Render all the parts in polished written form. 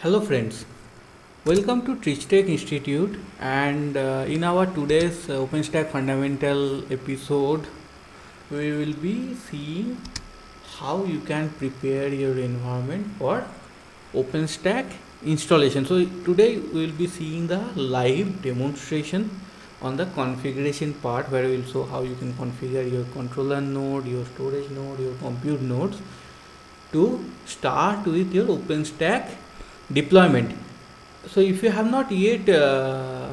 Hello friends, welcome to TrichTech Institute and in our today's OpenStack fundamental episode we will be seeing how you can prepare your environment for OpenStack installation. So today we will be seeing the live demonstration on the configuration part where we will show how you can configure your controller node, your storage node, your compute nodes to start with your OpenStack deployment. So if you have not yet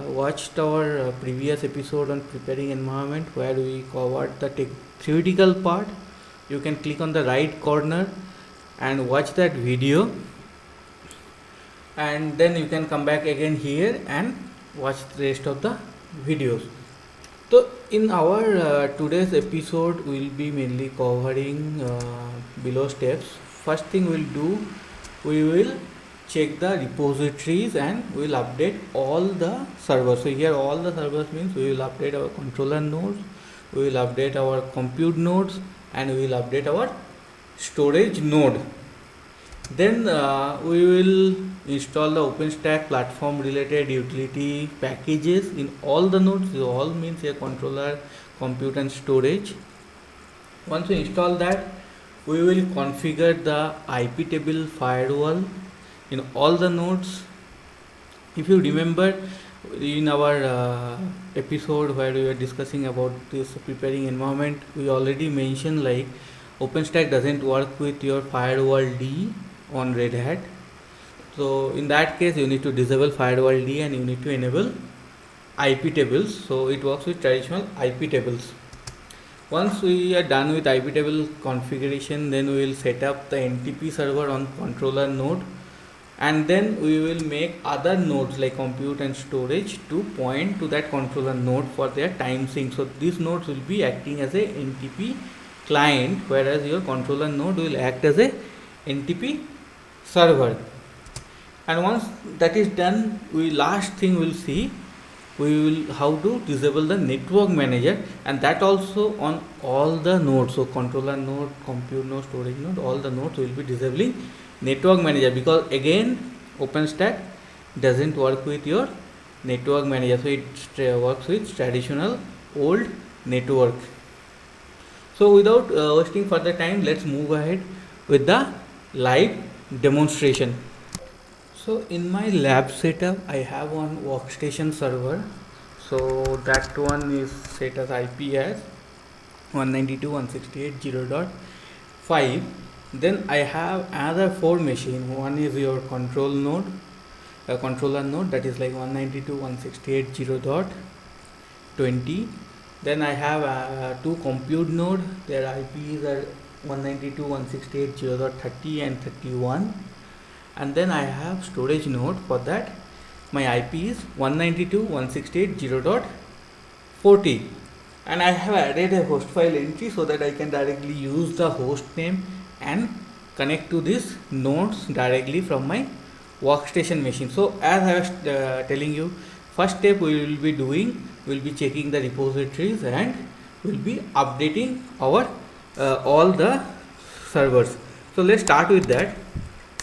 watched our previous episode on preparing environment where we covered the theoretical part, you can click on the right corner and watch that video, and then you can come back again here and watch the rest of the videos. So in our today's episode we will be mainly covering below steps. First thing we'll do, we will check the repositories and we will update all the servers. So here all the servers means we will update our controller nodes, we will update our compute nodes, and we will update our storage node. Then we will install the OpenStack platform related utility packages in all the nodes. So all means a controller, compute and storage. Once we install that, we will configure the IP table firewall in all the nodes. If you remember in our episode where we were discussing about this preparing environment, we already mentioned like OpenStack doesn't work with your firewall D on Red Hat. So in that case you need to disable firewall D and you need to enable IP tables. So it works with traditional IP tables. Once we are done with IP table configuration, then we will set up the NTP server on controller node, and then we will make other nodes like compute and storage to point to that controller node for their time sync. So these nodes will be acting as a NTP client, whereas your controller node will act as a NTP server. And once that is done, we last thing we'll see, we will how to disable the network manager, and that also on all the nodes. So controller node, compute node, storage node, all the nodes will be disabling network manager, because again OpenStack doesn't work with your network manager, so it works with traditional old network. So without wasting further time, let's move ahead with the live demonstration. So in my lab setup I have one workstation server. So that one is set as IP as 192.168.0.5. Then I have another 4 machine. One is your control node, a controller node, that is like 192.168.0.20. Then I have 2 compute node. Their IPs are 192.168.0.30 and 31. And then I have storage node. For that my IP is 192.168.0.40, and I have added a host file entry so that I can directly use the host name and connect to these nodes directly from my workstation machine. So as I was telling you, first step we will be doing, we will be checking the repositories and we will be updating our all the servers. So let's start with that.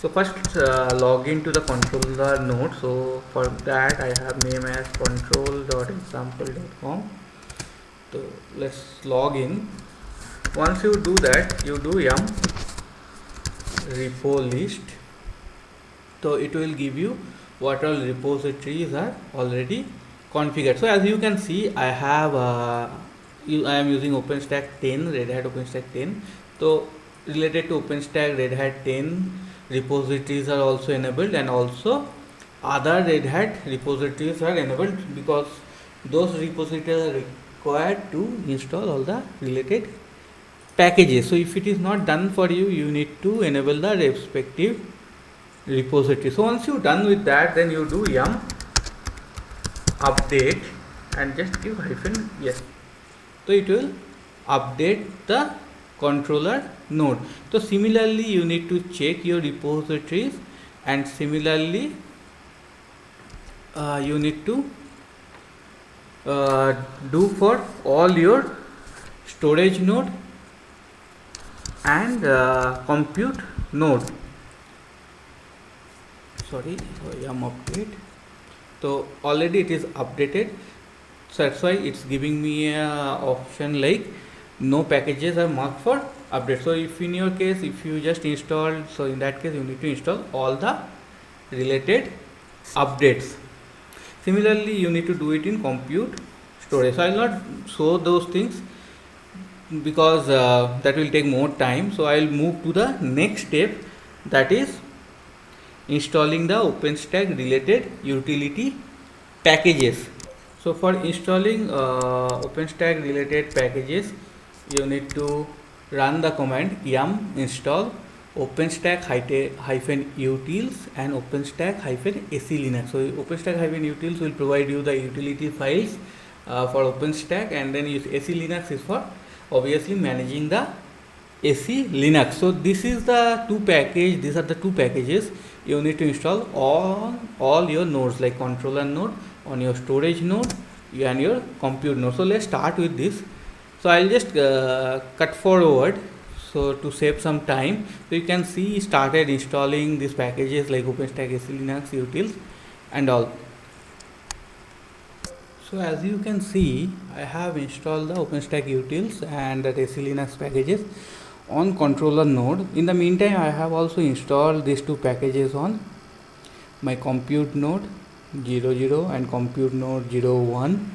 So first log into the controller node. So for that I have name as control.example.com. So let's log in. Once you do that, you do yum repo list. So it will give you what all repositories are already configured. So as you can see, I have I am using OpenStack 10, Red Hat OpenStack 10. So related to OpenStack Red Hat 10 repositories are also enabled, and also other Red Hat repositories are enabled, because those repositories are required to install all the related packages. So if it is not done for you, you need to enable the respective repository. So once you're done with that, then you do yum update and just give hyphen yes. So it will update the controller node. So similarly you need to check your repositories, and similarly you need to do for all your storage node and compute node. yum update. So already it is updated, so that's why it's giving me a option like no packages are marked for update. So if in your case, if you just install, so in that case you need to install all the related updates. Similarly, you need to do it in compute storage. So I will not show those things because that will take more time. So I will move to the next step, that is installing the OpenStack related utility packages. So for installing OpenStack related packages, you need to run the command yum install OpenStack-utils and OpenStack-AC Linux. So OpenStack-utils will provide you the utility files for OpenStack, and then AC Linux is for obviously managing the AC Linux. So this is the two package. These are the two packages you need to install on all your nodes, like controller node, on your storage node, and your compute node. So let's start with this. So I'll just cut forward so to save some time. So you can see started installing these packages like OpenStack, AC Linux, utils and all. So as you can see, I have installed the OpenStack utils and the AC Linux packages on controller node. In the meantime, I have also installed these two packages on my compute node 00 and compute node 01.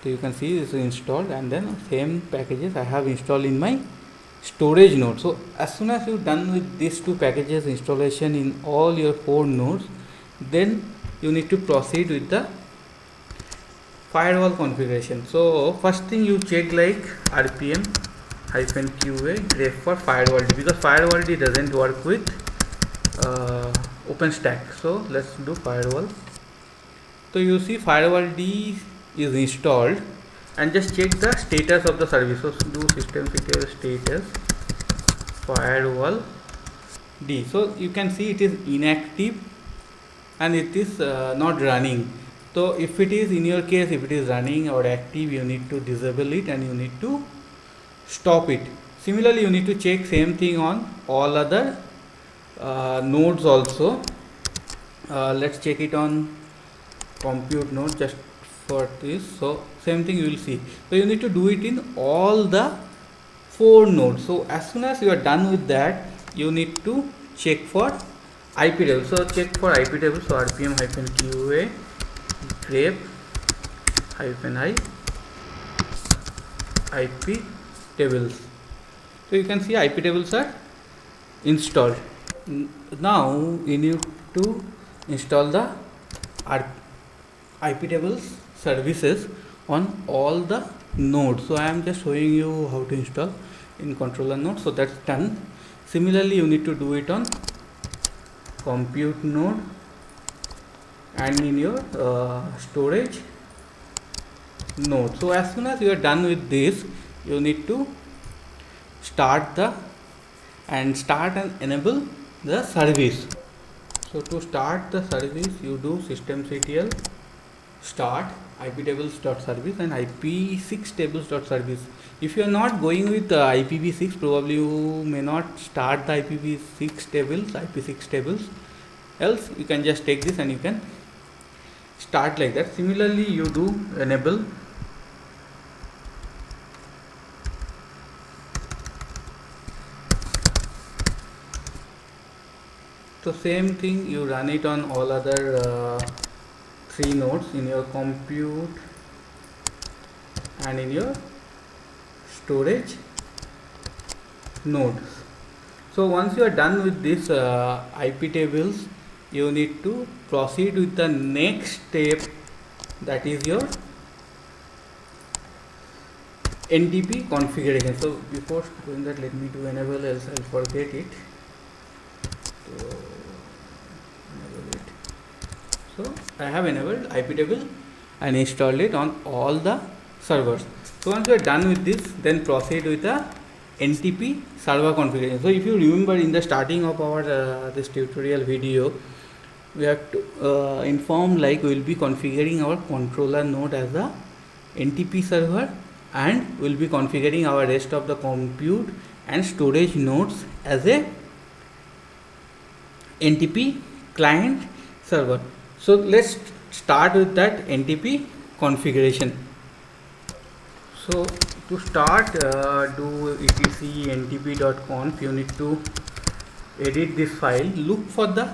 So you can see this is installed, and then same packages I have installed in my storage node. So as soon as you're done with these two packages installation in all your 4 nodes, then you need to proceed with the firewall configuration. So first thing you check like rpm-qa grep for firewall-d, because firewall-d doesn't work with OpenStack. So let's do firewall. So you see firewall-d is installed, and just check the status of the service. So do systemctl status firewall d. So you can see it is inactive and it is not running. So if it is, in your case, if it is running or active, you need to disable it and you need to stop it. Similarly, you need to check same thing on all other nodes also. Let's check it on compute node just for this. So same thing you will see. So you need to do it in all the 4 nodes. So as soon as you are done with that, you need to check for IP table. So check for IP table. So rpm-qa grep-i IP tables. So you can see IP tables are installed. Now you need to install the IP tables services on all the nodes. So I am just showing you how to install in controller node. So that's done. Similarly, you need to do it on compute node and in your storage node. So as soon as you are done with this, you need to start and enable the service. So to start the service, you do systemctl start iptables.service and ip6tables.service. If you are not going with IPv6, probably you may not start the IPv6 tables, IP6 tables. Else you can just take this and you can start like that. Similarly, you do enable so same thing, you run it on all other 3 nodes in your compute and in your storage nodes. So once you are done with this IP tables, you need to proceed with the next step, that is your NTP configuration. So before doing that, let me do enable, else I'll forget it. So enable it. So I have enabled IP table and installed it on all the servers. So once you are done with this, then proceed with the NTP server configuration. So if you remember in the starting of our this tutorial video, we have to inform like we will be configuring our controller node as a NTP server, and we will be configuring our rest of the compute and storage nodes as a NTP client server. So let's start with that NTP configuration. So to start, do etc ntp.conf. You need to edit this file. Look for the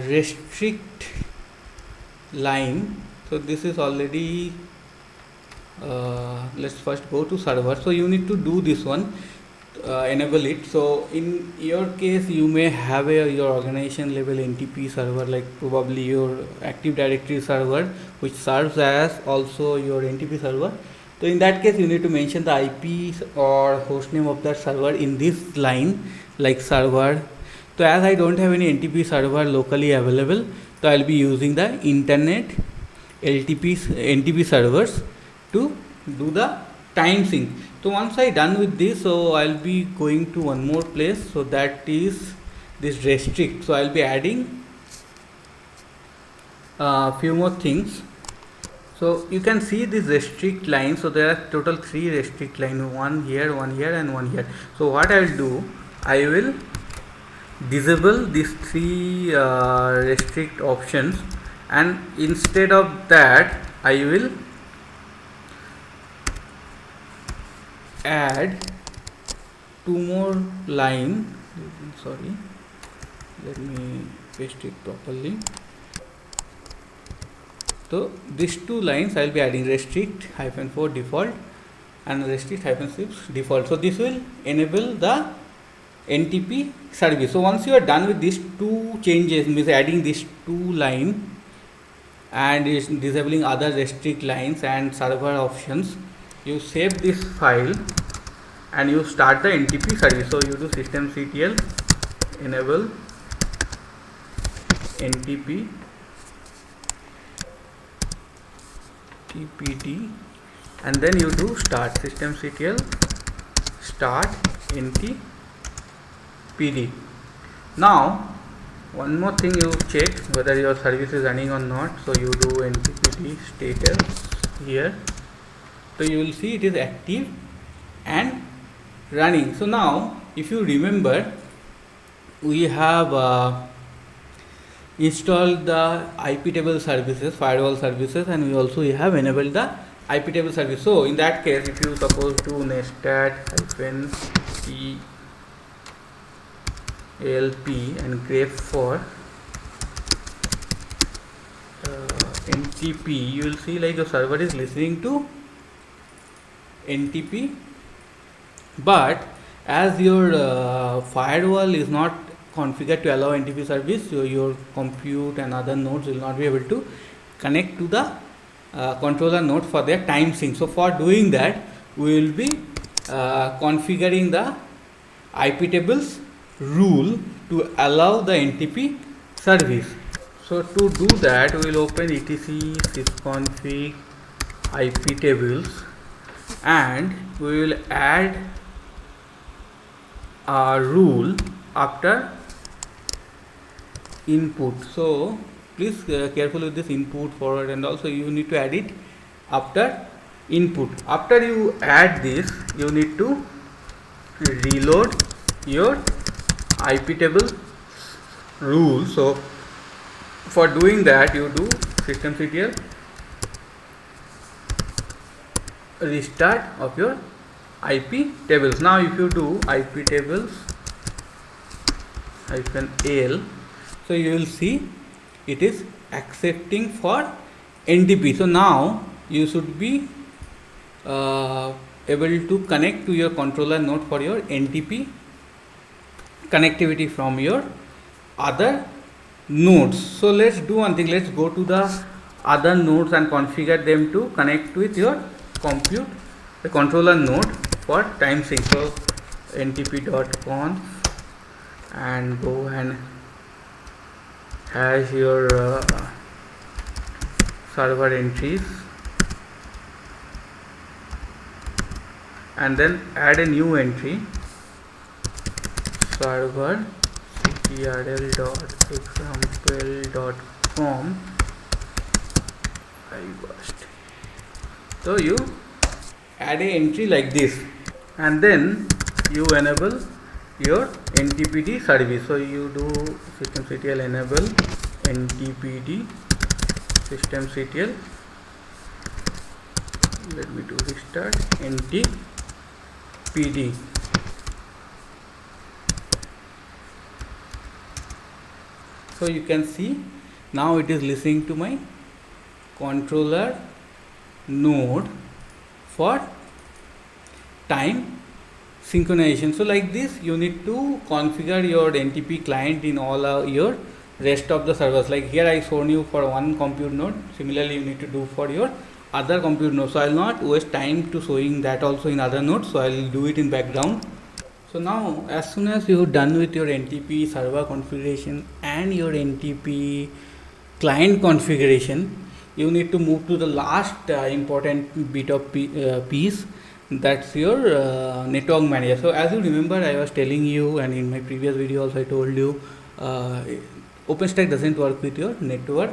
restrict line. So this is already let's first go to server. So you need to do this one, enable it. So in your case you may have your organization level NTP server, like probably your Active Directory server, which serves as also your NTP server. So in that case you need to mention the IP or hostname of that server in this line, like server. So as I don't have any NTP server locally available, so I'll be using the internet NTP servers to do the time sync. So once I done with this, so I'll be going to one more place, so that is this restrict. So I'll be adding a few more things. So you can see this restrict line. So there are total 3 restrict line, one here, and one here. So what I will do, I will disable these 3 restrict options, and instead of that I will add 2 more line. Sorry, let me paste it properly. So these 2 lines I will be adding restrict -4 default and restrict -6 default. So this will enable the NTP service. So once you are done with these 2 changes, means adding these 2 line and disabling other restrict lines and server options, you save this file and you start the NTP service. So you do systemctl enable NTP TPD, and then you do start systemctl start NTPD. Now one more thing, you check whether your service is running or not. So you do NTPD status here. So you will see it is active and running. So now if you remember, we have installed the IP table services, firewall services, and we also have enabled the IP table service. So in that case, if you suppose do nestat-t-lp and grep for NTP, you will see like the server is listening to NTP, but as your firewall is not configured to allow NTP service, so your compute and other nodes will not be able to connect to the controller node for their time sync. So for doing that, we will be configuring the IP tables rule to allow the NTP service. So to do that, we will open etc sysconfig IP tables, and we will add a rule after input. So please careful with this input, forward, and also you need to add it after input. After you add this, you need to reload your IP table rule. So for doing that, you do systemctl restart of your IP tables. Now if you do IP tables -l, so you will see it is accepting for NTP. So now you should be able to connect to your controller node for your NTP connectivity from your other nodes. So let's do one thing, let's go to the other nodes and configure them to connect with your compute, the controller node for time sync. So ntp.conf and go and hash your server entries, and then add a new entry, server ctrl.example.com. So you add a entry like this, and then you enable your NTPD service. So you do systemctl enable NTPD systemctl. Let me do restart NTPD. So you can see now it is listening to my controller node for time synchronization. So like this you need to configure your NTP client in all your rest of the servers. Like here I shown you for one compute node, similarly you need to do for your other compute nodes. So I will not waste time to showing that also in other nodes, so I will do it in background. So now as soon as you are done with your NTP server configuration and your NTP client configuration, you need to move to the last important bit of piece, that's your network manager. So as you remember, I was telling you, and in my previous video also I told you, OpenStack doesn't work with your network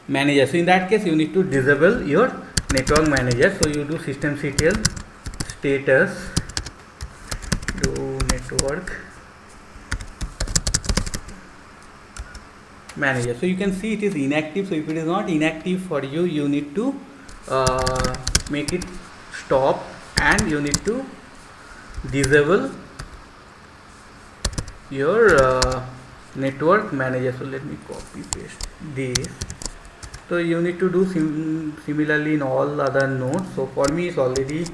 manager. So in that case you need to disable your network manager. So you do systemctl status do network manager. So you can see it is inactive. So if it is not inactive for you, you need to make it stop, and you need to disable your network manager. So let me copy paste this. So you need to do similarly in all other nodes. So for me it's already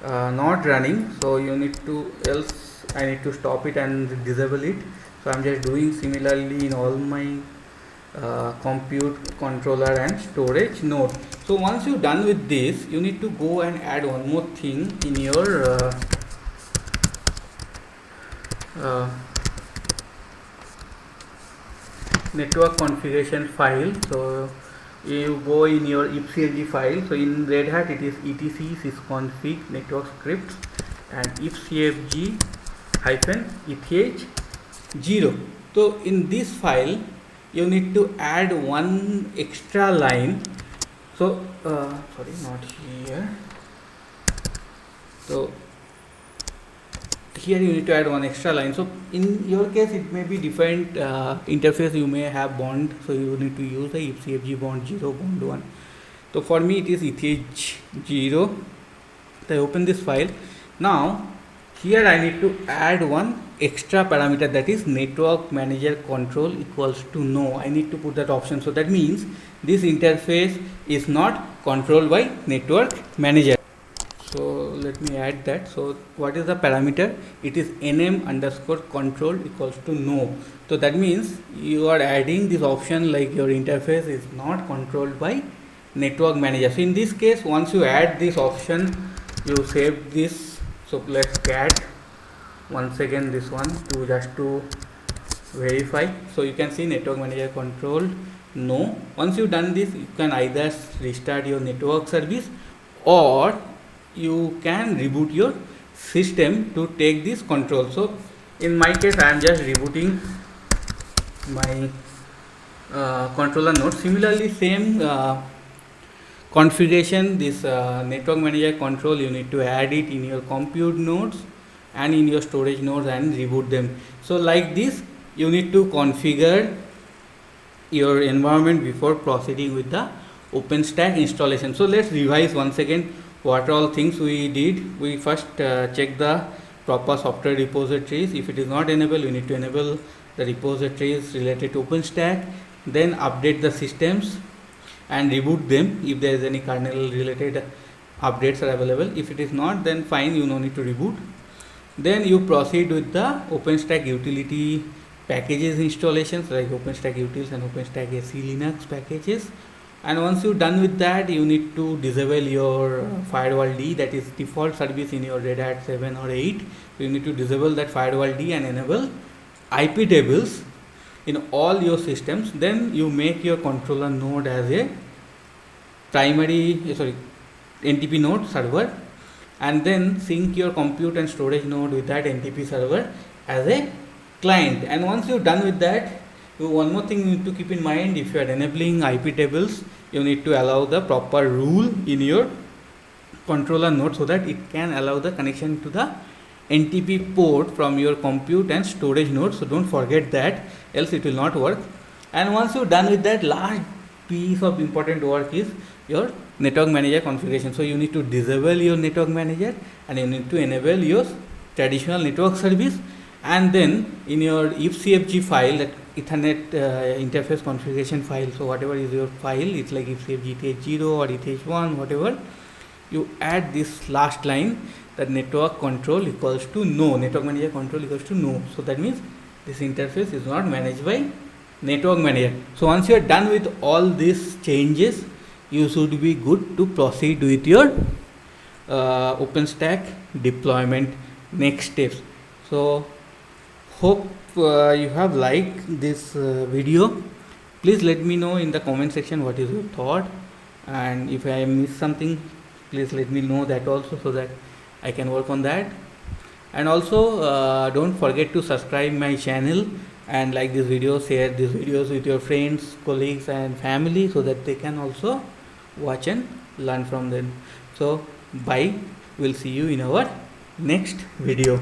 not running, so you need to, else I need to stop it and disable it. So I'm just doing similarly in all my compute, controller and storage node. So once you're done with this, you need to go and add one more thing in your network configuration file. So you go in your ifcg file. So in Red Hat it is etc sysconfig network scripts and ifcfg -eth 0. So in this file you need to add one extra line. So sorry, not here. So here you need to add one extra line. So in your case it may be different interface, you may have bond, so you need to use the ifcfg bond 0 bond 1. So for me it is eth 0. So I open this file. Now here I need to add one extra parameter, that is network manager control equals to no. I need to put that option. So that means this interface is not controlled by network manager. So let me add that. So what is the parameter? It is nm_control equals to no. So that means you are adding this option like your interface is not controlled by network manager. So in this case, once you add this option, you save this. So let's cat once again this one to just to verify. So you can see network manager control no. Once you've done this, you can either restart your network service or you can reboot your system to take this control. So in my case I am just rebooting my controller node. Similarly same configuration, this network manager control, you need to add it in your compute nodes and in your storage nodes and reboot them. So like this you need to configure your environment before proceeding with the OpenStack installation. So let's revise once again what all things we did. We first check the proper software repositories. If it is not enabled, we need to enable the repositories related to OpenStack, then update the systems and reboot them if there is any kernel related updates are available. If it is not, then fine, you no need to reboot. Then you proceed with the OpenStack utility packages installations like OpenStack utils and OpenStack SE Linux packages. And once you're done with that, you need to disable your firewall D, that is default service in your Red Hat 7 or 8. So you need to disable that firewall D and enable IP tables in all your systems. Then you make your controller node as a primary NTP node server, and then sync your compute and storage node with that NTP server as a client. And once you're done with that, one more thing you need to keep in mind: if you are enabling IP tables, you need to allow the proper rule in your controller node so that it can allow the connection to the NTP port from your compute and storage node. So don't forget that, else it will not work. And once you're done with that, last piece of important work is your network manager configuration. So you need to disable your network manager and you need to enable your traditional network service, and then in your ifcfg file, that Ethernet interface configuration file, so whatever is your file, it's like ifcfg eth0 or eth1, whatever, you add this last line, that network control equals to no, network manager control equals to no. So that means this interface is not managed by network manager. So once you are done with all these changes, you should be good to proceed with your OpenStack deployment next steps. So hope you have liked this video. Please let me know in the comment section what is your thought, and if I missed something, please let me know that also, so that I can work on that. And also don't forget to subscribe my channel and like this video, share these videos with your friends, colleagues and family, so that they can also watch and learn from them. So bye, we'll see you in our next video.